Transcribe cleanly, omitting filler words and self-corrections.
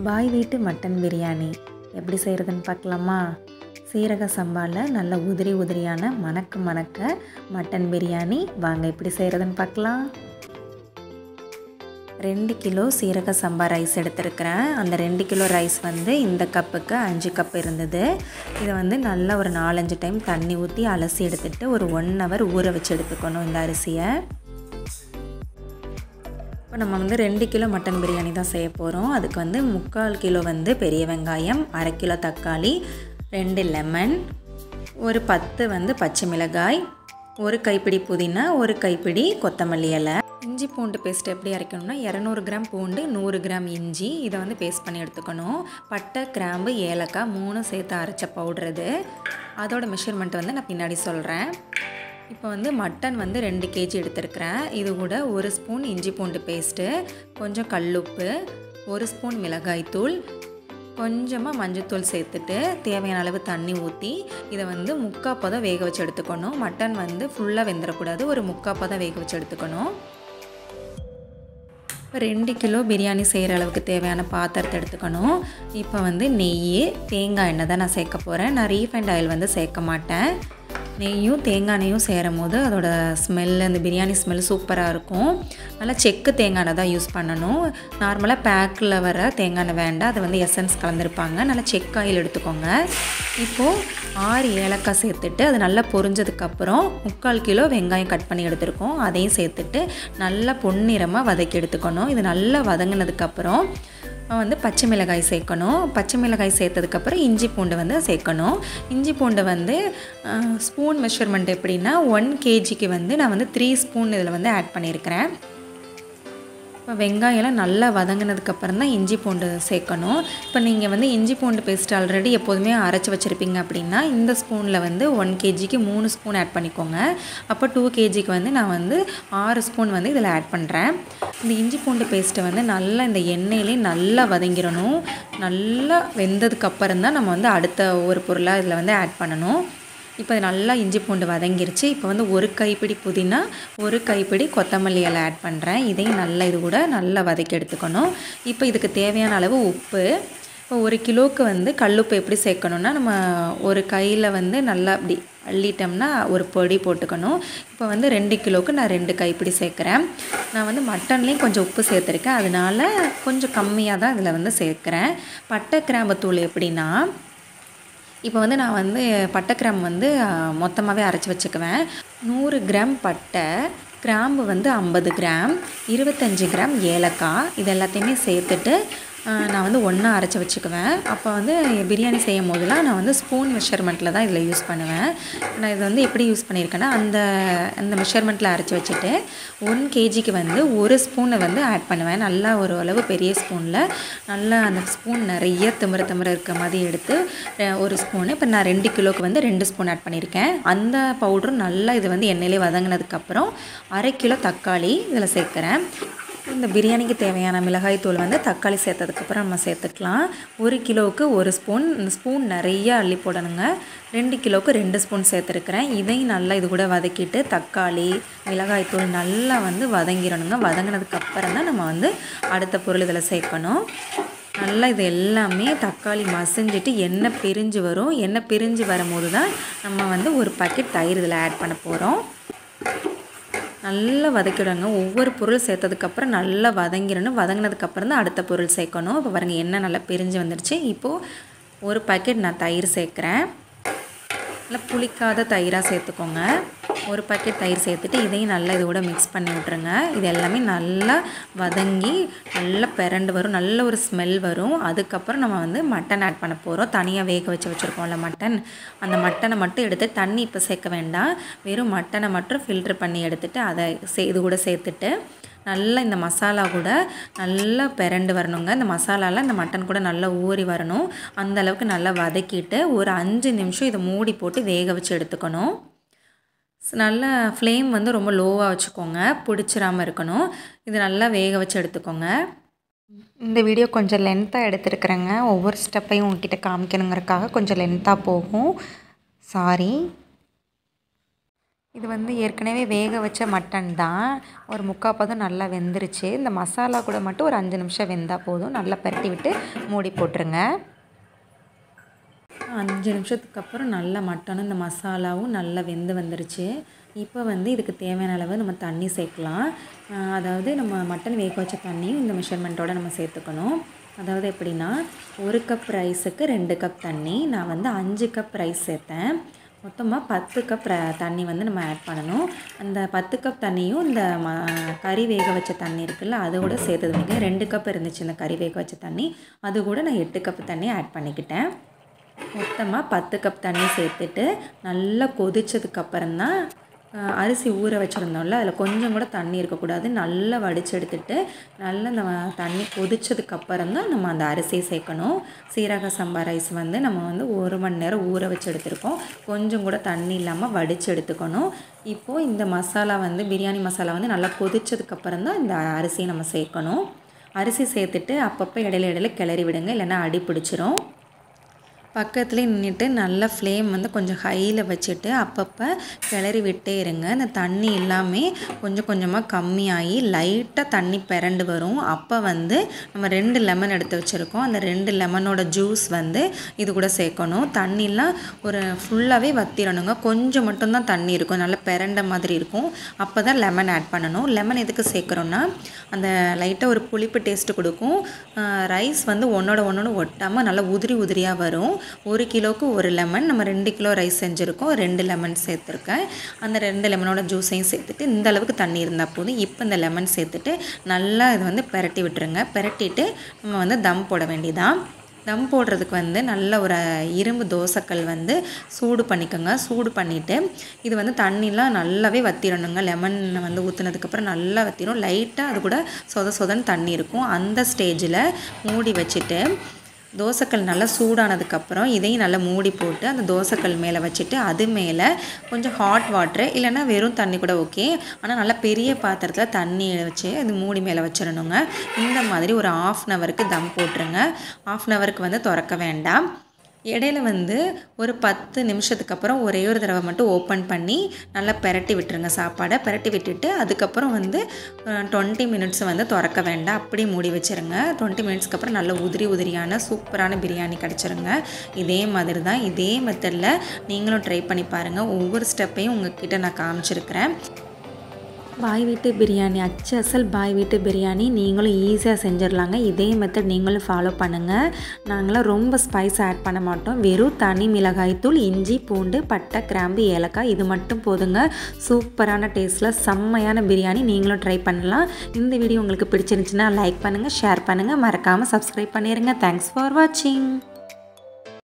பாய் வீட்டு மட்டன் பிரியாணி எப்படி செய்கிறதுன்னு பார்க்கலாமா? சீரக சம்பாவில் நல்ல உதிரி உதிரியான மணக்க மட்டன் பிரியாணி வாங்க எப்படி செய்கிறதுன்னு பார்க்கலாம். 2 கிலோ சீரக சம்பா ரைஸ் எடுத்துருக்கிறேன். அந்த 2 கிலோ ரைஸ் இந்த கப்புக்கு 5 கப் இருந்தது. இதை நல்லா ஒரு 4-5 டைம் தண்ணி ஊற்றி அலசி எடுத்துகிட்டு ஒரு 1 ஹவர் ஊற வச்சு எடுத்துக்கணும் இந்த அரிசியை. இப்போ நம்ம 2 கிலோ மட்டன் பிரியாணி தான் செய்ய போகிறோம். அதுக்கு 3/4 கிலோ பெரிய வெங்காயம், 1/2 கிலோ தக்காளி, 2 லெமன், ஒரு 10 பச்சை மிளகாய், ஒரு கைப்பிடி புதினா, ஒரு கைப்பிடி கொத்தமல்லி இலை. இஞ்சி பூண்டு பேஸ்ட் எப்படி அரைக்கணும்னா 200 கிராம் பூண்டு, 100 கிராம் இஞ்சி, இதை பேஸ்ட் பண்ணி எடுத்துக்கணும். பட்டை, கிராம்பு, ஏலக்காய் 3 சேர்த்து அரைச்ச பவுடர் இது. அதோட மெஷர்மெண்ட் நான் பின்னாடி சொல்கிறேன். இப்போ மட்டன் 2 கேஜி எடுத்துருக்கிறேன். இது கூட 1 ஸ்பூன் இஞ்சி பூண்டு பேஸ்ட்டு, கொஞ்சம் கல்லுப்பு, 1 ஸ்பூன் மிளகாய்த்தூள், கொஞ்சமாக மஞ்சத்தூள் சேர்த்துட்டு தேவையான அளவு தண்ணி ஊற்றி இதை 3/4 பதம் வேக வச்சு எடுத்துக்கணும். மட்டன் ஃபுல்லாக வெந்துடக்கூடாது, ஒரு 3/4 பதம் வேக வச்சு எடுத்துக்கணும். இப்போ 2 கிலோ பிரியாணி செய்கிற அளவுக்கு தேவையான பாத்திரத்தை எடுத்துக்கணும். இப்போ நெய், தேங்காய் எண்ணெய் தான் நான் சேர்க்க போகிறேன். நான் ரீஃபைண்ட் ஆயில் சேர்க்க மாட்டேன். நெய்யும் தேங்காய் எண்ணெயும் சேரும் போது அதோட ஸ்மெல், அந்த பிரியாணி ஸ்மெல் சூப்பராக இருக்கும். நல்லா செக்கு தேங்காய் எண்ணெய் தான் யூஸ் பண்ணணும். நார்மலாக பேக்கில் வர தேங்காய் எண்ணெய் வேண்டாம், அது எசன்ஸ் கலந்துருப்பாங்க. நல்லா செக் ஆயில் எடுத்துக்கோங்க. இப்போது 6 ஏலக்காய் சேர்த்துட்டு அது நல்லா பொரிஞ்சதுக்கப்புறம் 3/4 கிலோ வெங்காயம் கட் பண்ணி எடுத்துருக்கோம். அதையும் சேர்த்துட்டு நல்லா பொன்னிறமாக வதக்கி எடுத்துக்கணும். இது நல்லா வதங்கினதுக்கப்புறம் பச்சை மிளகாய் சேர்க்கணும். பச்சை மிளகாய் சேர்த்ததுக்கப்புறம் இஞ்சி பூண்டு சேர்க்கணும். இஞ்சி பூண்டு ஸ்பூன் மெஷர்மெண்ட் எப்படின்னா 1 கேஜிக்கு நான் 3 ஸ்பூன் இதில் ஆட் பண்ணியிருக்கிறேன். இப்போ வெங்காயம்லாம் நல்லா வதங்கினதுக்கப்புறம் தான் இஞ்சி பூண்டு சேர்க்கணும். இப்போ நீங்கள் இஞ்சி பூண்டு பேஸ்ட் ஆல்ரெடி எப்போதுமே அரைச்சி வச்சுருப்பீங்க அப்படின்னா இந்த ஸ்பூனில் 1 கேஜிக்கு 3 ஸ்பூன் ஆட் பண்ணிக்கோங்க. அப்போ 2 கேஜிக்கு நான் 6 ஸ்பூன் இதில் ஆட் பண்ணுறேன். இந்த இஞ்சி பூண்டு பேஸ்ட்டை நல்லா இந்த எண்ணெயிலே நல்லா வதங்கிடணும். நல்லா வெந்ததுக்கப்புறம் தான் நம்ம அடுத்த ஒரு பொருளாக இதில் ஆட் பண்ணணும். இப்போ நல்லா இஞ்சி பூண்டு வதங்கிருச்சு. இப்போ 1 கைப்பிடி புதினா, 1 கைப்பிடி கொத்தமல்லி இலை ஆட் பண்ணுறேன். இதையும் நல்லா இது கூட நல்லா வதக்கி எடுத்துக்கணும். இப்போ இதுக்கு தேவையான அளவு உப்பு. இப்போ 1 கிலோவுக்கு கல்லுப்பு எப்படி சேர்க்கணுன்னா நம்ம ஒரு கையில் நல்லா அப்படி அள்ளிட்டோம்னா ஒரு பொடி போட்டுக்கணும். இப்போ 2 கிலோவுக்கு நான் 2 கைப்பிடி சேர்க்குறேன். நான் மட்டன்லேயும் கொஞ்சம் உப்பு சேர்த்துருக்கேன், அதனால் கொஞ்சம் கம்மியாக தான் இதில் சேர்க்குறேன். பட்டை கிராம்பு தூள் எப்படின்னா இப்போ நான் பட்டை கிராம்பு மொத்தமாகவே அரைச்சி வச்சுக்குவேன். 100 கிராம் பட்டை, கிராம்பு 50 கிராம், 25 கிராம் ஏலக்காய், இது எல்லாத்தையுமே சேர்த்துட்டு நான் ஒன்றா அரைச்சி வச்சுக்குவேன். அப்போ பிரியாணி செய்யும் போதெல்லாம் நான் ஸ்பூன் மெஷர்மெண்ட்டில் தான் இதில் யூஸ் பண்ணுவேன். நான் இது எப்படி யூஸ் பண்ணியிருக்கேன்னா அந்த மெஷர்மெண்ட்டில் அரைச்சி வச்சுட்டு 1 கேஜிக்கு 1 ஸ்பூனை ஆட் பண்ணுவேன். நல்லா ஒரு அளவு பெரிய ஸ்பூனில் நல்லா அந்த ஸ்பூன் நிறைய திமிர இருக்க மாதிரி எடுத்து 1 ஸ்பூனு. இப்போ நான் 2 கிலோவுக்கு 2 ஸ்பூன் ஆட் பண்ணியிருக்கேன். அந்த பவுடரும் நல்லா இது எண்ணெயிலே வதங்கினதுக்கப்புறம் 1/2 கிலோ தக்காளி இதில் சேர்க்குறேன். இந்த பிரியாணிக்கு தேவையான மிளகாய் தூள் தக்காளி சேர்த்ததுக்கப்புறம் நம்ம சேர்த்துக்கலாம். 1 கிலோவுக்கு 1 ஸ்பூன், இந்த ஸ்பூன் நிறைய அள்ளி போடணுங்க. 2 கிலோவுக்கு 2 ஸ்பூன் சேர்த்துருக்குறேன். இதையும் நல்லா இது கூட வதக்கிட்டு தக்காளி, மிளகாய் தூள் நல்லா வதங்கிடணுங்க. வதங்கினதுக்கப்புறம் தான் நம்ம அடுத்த பொருள் இதில் சேர்க்கணும். நல்லா இது எல்லாமே தக்காளி மசிஞ்சிட்டு எண்ணெய் பிரிஞ்சு வரும். எண்ணெய் பிரிஞ்சு வரும்போது தான் நம்ம ஒரு பாக்கெட் தயிர் இதில் ஆட் பண்ண போகிறோம். நல்லா வதக்கிடுங்க. ஒவ்வொரு பொருள் சேர்த்ததுக்கப்புறம் நல்லா வதங்கிடணும். வதங்கினதுக்கப்புறம் தான் அடுத்த பொருள் சேர்க்கணும். இப்போ பாருங்கள் எண்ணெய் நல்லா பிரிஞ்சு வந்துடுச்சு. இப்போது 1 பாக்கெட் நான் தயிர் சேர்க்குறேன். நல்லா புளிக்காத தயிராக சேர்த்துக்கோங்க. 1 பாக்கெட் தயிர் சேர்த்துட்டு இதையும் நல்லா இது கூட மிக்ஸ் பண்ணி விட்ருங்க. இது எல்லாமே நல்லா வதங்கி நல்லா பிரண்டு வரும், நல்ல ஒரு ஸ்மெல் வரும். அதுக்கப்புறம் நம்ம மட்டன் ஆட் பண்ண போகிறோம். தனியாக வேக வச்சுருக்கோம்ல மட்டன், அந்த மட்டனை மட்டும் எடுத்து தண்ணி இப்போ சேர்க்க வேண்டாம், வெறும் மட்டனை மட்டும் ஃபில்ட்ரு பண்ணி எடுத்துகிட்டு அதை இது கூட சேர்த்துட்டு நல்லா இந்த மசாலா கூட நல்லா பிரண்டு வரணுங்க. இந்த மசாலாலாம் இந்த மட்டன் கூட நல்லா ஊறி வரணும். அந்தளவுக்கு நல்லா வதக்கிட்டு ஒரு 5 நிமிஷம் இதை மூடி போட்டு வேக வச்சு எடுத்துக்கணும். நல்லா ஃப்ளேம் ரொம்ப லோவாக வச்சுக்கோங்க, பிடிச்சிடாமல் இருக்கணும். இது நல்லா வேக வச்சு எடுத்துக்கோங்க. இந்த வீடியோ கொஞ்சம் லென்த்தாக எடுத்துருக்குறேங்க. ஒவ்வொரு ஸ்டெப்பையும் உங்ககிட்ட காமிக்கணுங்கிறதுக்காக கொஞ்சம் லென்த்தாக போகும், சாரி. இது வந்து ஏற்கனவே வேக வச்ச மட்டன் தான். ஒரு 3/4 பதம் நல்லா வெந்துருச்சு. இந்த மசாலா கூட மட்டும் ஒரு 5 நிமிஷம் வெந்தால் போதும். நல்லா பரட்டி விட்டு மூடி போட்டுருங்க. 5 நிமிஷத்துக்கு அப்புறம் நல்லா மட்டனும் இந்த மசாலாவும் நல்லா வெந்து வந்துருச்சு. இப்போ வந்து இதுக்கு தேவையான அளவு நம்ம தண்ணி சேர்க்கலாம். அதாவது நம்ம மட்டன் வேக வச்ச தண்ணியும் இந்த மெஷர்மெண்ட்டோடு நம்ம சேர்த்துக்கணும். அதாவது எப்படின்னா 1 கப் ரைஸுக்கு 2 கப் தண்ணி. நான் வந்து 5 கப் ரைஸ் சேர்த்தேன். மொத்தமாக 10 கப் தண்ணி வந்து நம்ம ஆட் பண்ணணும். அந்த 10 கப் தண்ணியும் இந்த கறி வேக வச்ச தண்ணி இருக்குல்ல அதோட சேர்த்தது வந்து 2 கப் இருந்துச்சு இந்த கறி வேக வச்ச தண்ணி. அது கூட நான் 8 கப் தண்ணி ஆட் பண்ணிக்கிட்டேன். மொத்தமாக 10 கப் தண்ணி சேர்த்துட்டு நல்லா கொதிச்சதுக்கப்புறம் தான் அரிசி ஊற வச்சுருந்தோம்ல அதில் கொஞ்சம் கூட தண்ணி இருக்கக்கூடாது. நல்லா வடித்து எடுத்துட்டு நல்லா இந்த தண்ணி கொதிச்சதுக்கப்புறம் தான் நம்ம அந்த அரிசியை சேர்க்கணும். சீரக சம்பா ரைஸ் வந்து நம்ம வந்து 1 மணி நேரம் ஊற வச்சு எடுத்துருக்கோம். கொஞ்சம் கூட தண்ணி இல்லாமல் வடித்து எடுத்துக்கணும். இப்போது இந்த மசாலா வந்து பிரியாணி மசாலா வந்து நல்லா கொதிச்சதுக்கப்புறம் தான் இந்த அரிசியை நம்ம சேர்க்கணும். அரிசி சேர்த்துட்டு அப்பப்போ இடையில கிளறி விடுங்க, இல்லைன்னா அடி பிடிச்சிரும். பக்கத்துலேயே நின்றுட்டு நல்லா ஃப்ளேம் வந்து கொஞ்சம் ஹையில் வச்சுட்டு அப்பப்போ கிளறி விட்டே இருங்க. இந்த தண்ணி எல்லாமே கொஞ்சம் கொஞ்சமாக கம்மியாகி லைட்டாக தண்ணி பிறண்டு வரும். அப்போ வந்து நம்ம 2 லெமன் எடுத்து வச்சுருக்கோம். அந்த 2 லெமனோட ஜூஸ் வந்து இது கூட சேர்க்கணும். தண்ணிலாம் ஒரு ஃபுல்லாகவே வற்றிடணுங்க. கொஞ்சம் மட்டும்தான் தண்ணி இருக்கும், நல்லா பிறண்ட மாதிரி இருக்கும். அப்போ தான் லெமன் ஆட் பண்ணணும். லெமன் எதுக்கு சேர்க்குறோன்னா அந்த லைட்டாக ஒரு புளிப்பு டேஸ்ட்டு கொடுக்கும். ரைஸ் வந்து ஒன்றோட ஒட்டாமல் நல்லா உதிரி உதிரியாக வரும். 1 கிலோவுக்கு 1 லெமன். நம்ம 2 கிலோ ரைஸ் செஞ்சுருக்கோம். 2 லெமன் சேர்த்துருக்கேன். அந்த 2 லெமனோட ஜூஸையும் சேர்த்துட்டு இந்த அளவுக்கு தண்ணி இருந்தால் போதும். இப்போ இந்த லெமன் சேர்த்துட்டு நல்லா இது வந்து பிரட்டி விட்டுருங்க. பிரட்டிட்டு நம்ம வந்து தம் போட வேண்டியதான். தம் போடுறதுக்கு வந்து நல்ல ஒரு இரும்பு தோசைக்கல் வந்து சூடு பண்ணிக்கோங்க. சூடு பண்ணிவிட்டு இது வந்து தண்ணிலாம் நல்லாவே வற்றிடணுங்க. லெமன் வந்து ஊற்றுனதுக்கப்புறம் நல்லா வற்றிடும். லைட்டாக அது கூட சொதன்னு தண்ணி இருக்கும். அந்த ஸ்டேஜில் மூடி வச்சுட்டு தோசைக்கல் நல்லா சூடானதுக்கப்புறம் இதையும் நல்லா மூடி போட்டு அந்த தோசைக்கல் மேலே வச்சுட்டு அது மேலே கொஞ்சம் ஹாட் வாட்ரு இல்லைன்னா வெறும் தண்ணி கூட ஓகே. ஆனால் நல்லா பெரிய பாத்திரத்தில் தண்ணி வச்சு அது மூடி மேலே வச்சிடணுங்க. இந்த மாதிரி ஒரு 1/2 ஹவருக்கு தம் போட்டுருங்க. 1/2 ஹவருக்கு வந்து திறக்க வேண்டாம். இடையில வந்து ஒரு 10 நிமிஷத்துக்கு அப்புறம் ஒரே ஒரு தடவை மட்டும் ஓப்பன் பண்ணி நல்லா பிரட்டி விட்டுருங்க. சாப்பாடை பிரட்டி விட்டுட்டு அதுக்கப்புறம் வந்து 20 மினிட்ஸ் வந்து திறக்க வேண்டாம், அப்படி மூடி வச்சுருங்க. 20 மினிட்ஸ்க்கு அப்புறம் நல்ல உதிரியான சூப்பரான பிரியாணி கிடச்சிருங்க. இதே மாதிரி தான் இதே மெத்தடில் நீங்களும் ட்ரை பண்ணி பாருங்கள். ஒவ்வொரு ஸ்டெப்பையும் உங்ககிட்ட நான் காமிச்சிருக்கிறேன். பாய் வீட்டு பிரியாணி அசல் பாய் வீட்டு பிரியாணி நீங்களும் ஈஸியாக செஞ்சிடலாங்க. இதே மெத்தட் நீங்களும் ஃபாலோ பண்ணுங்கள். நாங்களாம் ரொம்ப ஸ்பைஸ் ஆட் பண்ண மாட்டோம். வெறும் தனி மிளகாய் தூள், இஞ்சி, பூண்டு, பட்டை, கிராம்பு, ஏலக்காய் இது மட்டும் போதுங்க. சூப்பரான டேஸ்ட்டில் செம்மையான பிரியாணி நீங்களும் ட்ரை பண்ணலாம். இந்த வீடியோ உங்களுக்கு பிடிச்சிருந்துச்சுன்னா லைக் பண்ணுங்கள், ஷேர் பண்ணுங்கள், மறக்காமல் சப்ஸ்கிரைப் பண்ணிடுங்க. தேங்க்ஸ் ஃபார் வாட்சிங்.